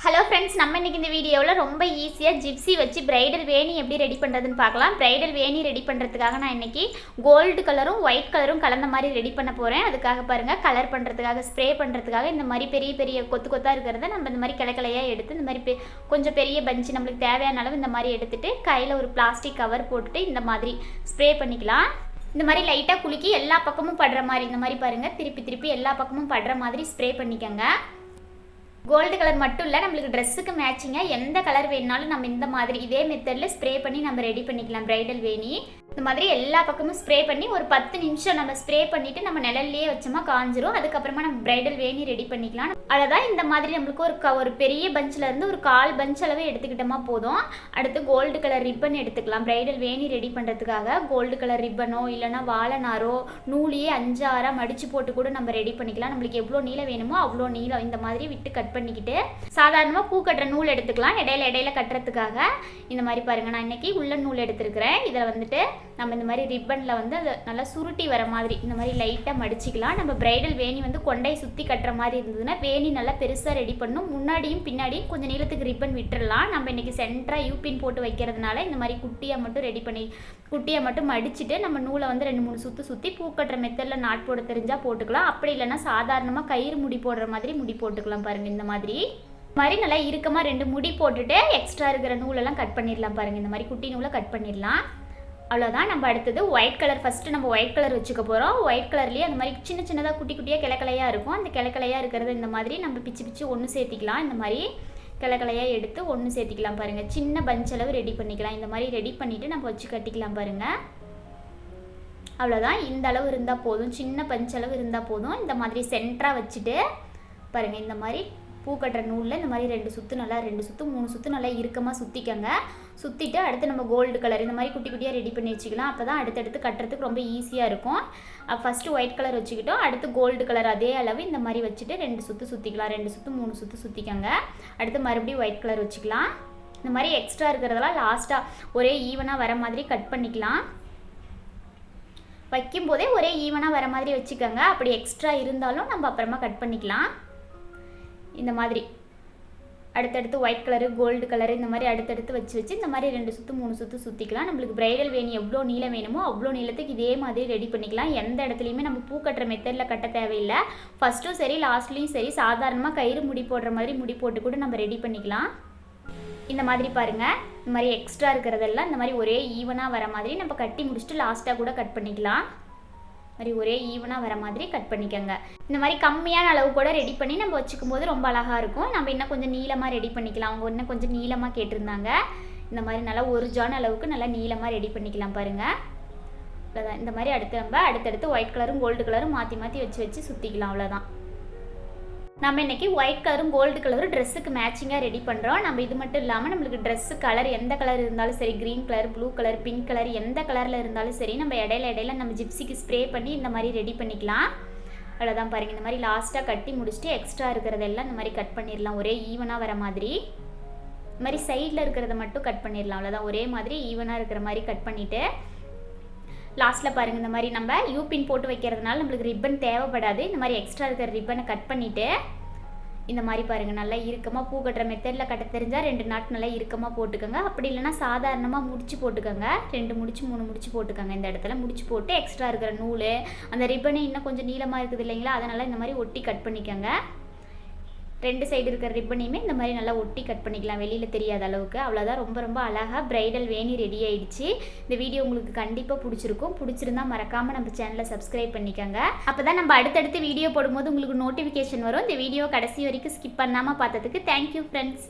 Hello friends, நம்ம இன்றைக்கி இந்த வீடியோவில் ரொம்ப ஈஸியாக ஜிப்ஸி வச்சு பிரைடல் வேணி எப்படி ரெடி பண்ணுறதுன்னு பார்க்கலாம். பிரைடல் வேணி ரெடி பண்ணுறதுக்காக நான் இன்றைக்கி கோல்டு கலரும் ஒயிட் கலரும் கலந்த மாதிரி ரெடி பண்ண போகிறேன். அதுக்காக பாருங்கள், கலர் பண்ணுறதுக்காக ஸ்ப்ரே பண்ணுறதுக்காக இந்த மாதிரி பெரிய பெரிய கொத்து கொத்தாக இருக்கிறத நம்ம இந்த மாதிரி கிளையாக எடுத்து இந்த மாதிரி கொஞ்சம் பெரிய பஞ்சு நம்மளுக்கு தேவையான அளவு இந்த மாதிரி எடுத்துகிட்டு கையில் ஒரு பிளாஸ்டிக் கவர் போட்டுட்டு இந்த மாதிரி ஸ்ப்ரே பண்ணிக்கலாம். இந்த மாதிரி லைட்டாக குலுக்கி எல்லா பக்கமும் படுற மாதிரி இந்த மாதிரி பாருங்கள், திருப்பி திருப்பி எல்லா பக்கமும் படுற மாதிரி ஸ்ப்ரே பண்ணிக்கோங்க. கோல்டு கலர் மட்டும் இல்லை, நம்மளுக்கு ட்ரெஸ்ஸுக்கு மேட்சிங்காக எந்த கலர் வேணுனாலும் நம்ம இந்த மாதிரி இதே மெத்தடில் ஸ்ப்ரே பண்ணி நம்ம ரெடி பண்ணிக்கலாம். பிரைடல் வேணி இந்த மாதிரி எல்லா பக்கமும் ஸ்ப்ரே பண்ணி ஒரு 10 நிமிஷம் நம்ம ஸ்ப்ரே பண்ணிவிட்டு நம்ம நிழல்லையே வச்சோமா காஞ்சிரும். அதுக்கப்புறமா நம்ம பிரைடல் வேணி ரெடி பண்ணிக்கலாம். அதான் இந்த மாதிரி நம்மளுக்கு ஒரு பெரிய பஞ்சில் இருந்து ஒரு 1/4 பஞ்ச் அளவு எடுத்துக்கிட்டோமா போதும். அடுத்து கோல்டு கலர் ரிப்பன் எடுத்துக்கலாம். பிரைடல் வேணி ரெடி பண்ணுறதுக்காக கோல்டு கலர் ரிப்பனோ இல்லைனா வாழை நாரோ நூலையே 5 6 மடித்து போட்டு கூட நம்ம ரெடி பண்ணிக்கலாம். நம்மளுக்கு எவ்வளோ நீளம் வேணுமோ அவ்வளோ நீளம் இந்த மாதிரி விட்டு கட் பண்ணிக்கிட்டு சாதாரணமாக பூ கட்டுற நூல் எடுத்துக்கலாம். இடையில கட்டுறதுக்காக இந்த மாதிரி பாருங்கள், நான் இன்றைக்கி உள்ளன் நூல் எடுத்துருக்கிறேன். இதில் வந்துட்டு நம்ம இந்த மாதிரி ரிப்பனில் வந்து அதை நல்லா சுருட்டி வர மாதிரி இந்த மாதிரி லைட்டாக மடிச்சிக்கலாம். நம்ம பிரைடல் வேணி வந்து கொண்டை சுற்றி கட்டுற மாதிரி இருந்ததுன்னா வேணி நல்லா பெருசாக ரெடி பண்ணும். முன்னாடியும் பின்னாடியும் கொஞ்சம் நீளத்துக்கு ரிப்பன் விட்டுடலாம். நம்ம இன்றைக்கி சென்டராக யூபின் போட்டு வைக்கிறதுனால இந்த மாதிரி குட்டியாக மட்டும் ரெடி பண்ணி குட்டியாக மட்டும் மடிச்சுட்டு நம்ம நூலை வந்து 2-3 சுற்றி பூ கட்டுற மெத்தடில் நாட் போட தெரிஞ்சால் போட்டுக்கலாம். அப்படி இல்லைன்னா சாதாரணமாக கயிறு முடி போடுற மாதிரி முடி போட்டுக்கலாம். பாருங்கள், இந்த மாதிரி நல்லா இறுக்கமாக 2 முடி போட்டுட்டு எக்ஸ்ட்ரா இருக்கிற நூலெல்லாம் கட் பண்ணிடலாம். பாருங்கள், இந்த மாதிரி குட்டி நூலை கட் பண்ணிடலாம். அவ்வளோதான். நம்ம அடுத்தது ஒயிட் கலர், ஃபஸ்ட்டு நம்ம ஒயிட் கலர் வச்சுக்க போகிறோம். ஒயிட் கலர்லேயே அந்த மாதிரி சின்னதாக குட்டி குட்டியாக கிளையாக இருக்கும். அந்த கிளையாக இருக்கிறது இந்த மாதிரி நம்ம பிச்சு ஒன்று சேர்த்திக்கலாம். இந்த மாதிரி கிளையாக எடுத்து ஒன்று சேர்த்திக்கலாம். பாருங்கள், சின்ன பஞ்ச் அளவு ரெடி பண்ணிக்கலாம். இந்த மாதிரி ரெடி பண்ணிவிட்டு நம்ம வச்சு கட்டிக்கலாம். பாருங்கள், அவ்வளோதான். இந்த அளவு இருந்தால் போதும், சின்ன பஞ்ச் அளவு இருந்தால் போதும். இந்த மாதிரி சென்டராக வச்சுட்டு பாருங்கள், இந்த மாதிரி பூ கட்டுற நூலில் இந்த மாதிரி 2 சுற்று நல்லா 2 சுற்று 3 சுற்று நல்லா இறுக்கமாக சுற்றிக்கங்க. சுற்றிட்டு அடுத்து நம்ம கோல்டு கலர் இந்த மாதிரி குட்டி குட்டியாக ரெடி பண்ணி வச்சுக்கலாம். அப்போ தான் அடுத்தடுத்து கட்டுறதுக்கு ரொம்ப ஈஸியாக இருக்கும். ஃபஸ்ட்டு ஒயிட் கலர் வச்சுக்கிட்டோம். அடுத்து கோல்டு கலர் அதே அளவு இந்த மாதிரி வச்சுட்டு 2 சுற்று சுற்றிக்கலாம். 2 சுற்று 3 சுற்று சுற்றிக்கங்க. அடுத்து மறுபடியும் ஒயிட் கலர் வச்சுக்கலாம். இந்த மாதிரி எக்ஸ்ட்ரா இருக்கிறதெல்லாம் லாஸ்ட்டாக ஒரே ஈவனாக வர மாதிரி கட் பண்ணிக்கலாம். வைக்கும்போதே ஒரே ஈவனாக வர மாதிரி வச்சுக்கோங்க. அப்படி எக்ஸ்ட்ரா இருந்தாலும் நம்ம அப்புறமா கட் பண்ணிக்கலாம். இந்த மாதிரி அடுத்தடுத்து ஒயிட் கலரு கோல்டு கலரு இந்த மாதிரி அடுத்தடுத்து வச்சு இந்த மாதிரி 2 சுற்று 3 சுற்று சுற்றிக்கலாம். நம்மளுக்கு பிரைடல் வேணி எவ்வளோ நீளம் வேணுமோ அவ்வளோ நீளத்துக்கு இதே மாதிரி ரெடி பண்ணிக்கலாம். எந்த இடத்துலையுமே நம்ம பூ கட்டுற மெத்தடில் கட்ட தேவையில்லை. ஃபஸ்ட்டும் சரி லாஸ்ட்லேயும் சரி சாதாரணமாக கயிறு முடி போடுற மாதிரி முடி போட்டு கூட நம்ம ரெடி பண்ணிக்கலாம். இந்த மாதிரி பாருங்கள், இந்த மாதிரி எக்ஸ்ட்ரா இருக்கிறதெல்லாம் இந்த மாதிரி ஒரே ஈவனாக வர மாதிரி நம்ம கட்டி முடிச்சுட்டு லாஸ்ட்டாக கூட கட் பண்ணிக்கலாம். மாதிரி ஒரே ஈவனாக வர மாதிரி கட் பண்ணிக்கோங்க. இந்த மாதிரி கம்மியான அளவு கூட ரெடி பண்ணி நம்ம வச்சுக்கும் போது ரொம்ப அழகாக இருக்கும். நம்ம இன்னும் கொஞ்சம் நீளமாக ரெடி பண்ணிக்கலாம். அவங்க இன்னும் கொஞ்சம் நீளமாக கேட்டிருந்தாங்க. இந்த மாதிரி நல்லா 1 ஜான் அளவுக்கு நல்லா நீளமாக ரெடி பண்ணிக்கலாம். பாருங்கள், அவ்வளோதான். இந்த மாதிரி அடுத்தடுத்து ஒயிட் கலரும் கோல்டு கலரும் மாற்றி வச்சு சுற்றிக்கலாம். அவ்வளோதான். நம்ம இன்றைக்கி ஒயிட் கலரும் கோல்டு கலரும் ட்ரெஸ்ஸுக்கு மேட்சிங்காக ரெடி பண்ணுறோம். நம்ம இது மட்டும் இல்லாமல் நம்மளுக்கு ட்ரெஸ்ஸு கலர் எந்த கலர் இருந்தாலும் சரி, green colour, blue colour, pink colour எந்த கலரில் இருந்தாலும் சரி நம்ம இடையில நம்ம ஜிப்ஸிக்கு ஸ்ப்ரே பண்ணி இந்த மாதிரி ரெடி பண்ணிக்கலாம். அவ்வளோதான். பாருங்கள், இந்த மாதிரி லாஸ்ட்டாக கட்டி முடிச்சுட்டு எக்ஸ்ட்ரா இருக்கிறதெல்லாம் இந்த மாதிரி கட் பண்ணிடலாம். ஒரே ஈவனாக வர மாதிரி இந்த மாதிரி சைடில் இருக்கிறத மட்டும் கட் பண்ணிடலாம். அவ்வளோதான். ஒரே மாதிரி ஈவனாக இருக்கிற மாதிரி கட் பண்ணிவிட்டு லாஸ்ட்டில் பாருங்கள், இந்த மாதிரி நம்ம யூபின் போட்டு வைக்கிறதுனால நம்மளுக்கு ரிப்பன் தேவைப்படாது. இந்த மாதிரி எக்ஸ்ட்ரா இருக்கிற ரிப்பனை கட் பண்ணிவிட்டு இந்த மாதிரி பாருங்கள், நல்லா இறுக்கமாக பூ கட்டுற மெத்தடில் கட்ட தெரிஞ்சால் 2 நாட் நல்லா இறுக்கமாக போட்டுக்கோங்க. அப்படி இல்லைனா சாதாரணமாக முடிச்சு போட்டுக்கோங்க. 2 முடிச்சு 3 முடிச்சு போட்டுக்கோங்க. இந்த இடத்துல முடிச்சு போட்டு எக்ஸ்ட்ரா இருக்கிற நூல் அந்த ரிப்பனை இன்னும் கொஞ்சம் நீளமாக இருக்குது இல்லைங்களா, அதனால் இந்த மாதிரி ஒட்டி கட் பண்ணிக்கோங்க. 2 சைடு இருக்கிற ரிப்பனையுமே இந்த மாதிரி நல்லா ஒட்டி கட் பண்ணிக்கலாம், வெளியில் தெரியாத அளவுக்கு. அவ்வளோதான். ரொம்ப அழகாக பிரைடல் வேணி ரெடி ஆகிடுச்சு. இந்த வீடியோ உங்களுக்கு கண்டிப்பாக பிடிச்சிருந்தா மறக்காமல் நம்ம சேனலை சப்ஸ்கிரைப் பண்ணிக்கோங்க. அப்போ தான் நம்ம அடுத்தடுத்து வீடியோ போடும்போது உங்களுக்கு நோட்டிஃபிகேஷன் வரும். இந்த வீடியோ கடைசி வரைக்கும் ஸ்கிப் பண்ணாமல் பார்த்ததுக்கு தேங்க்யூ ஃப்ரெண்ட்ஸ்.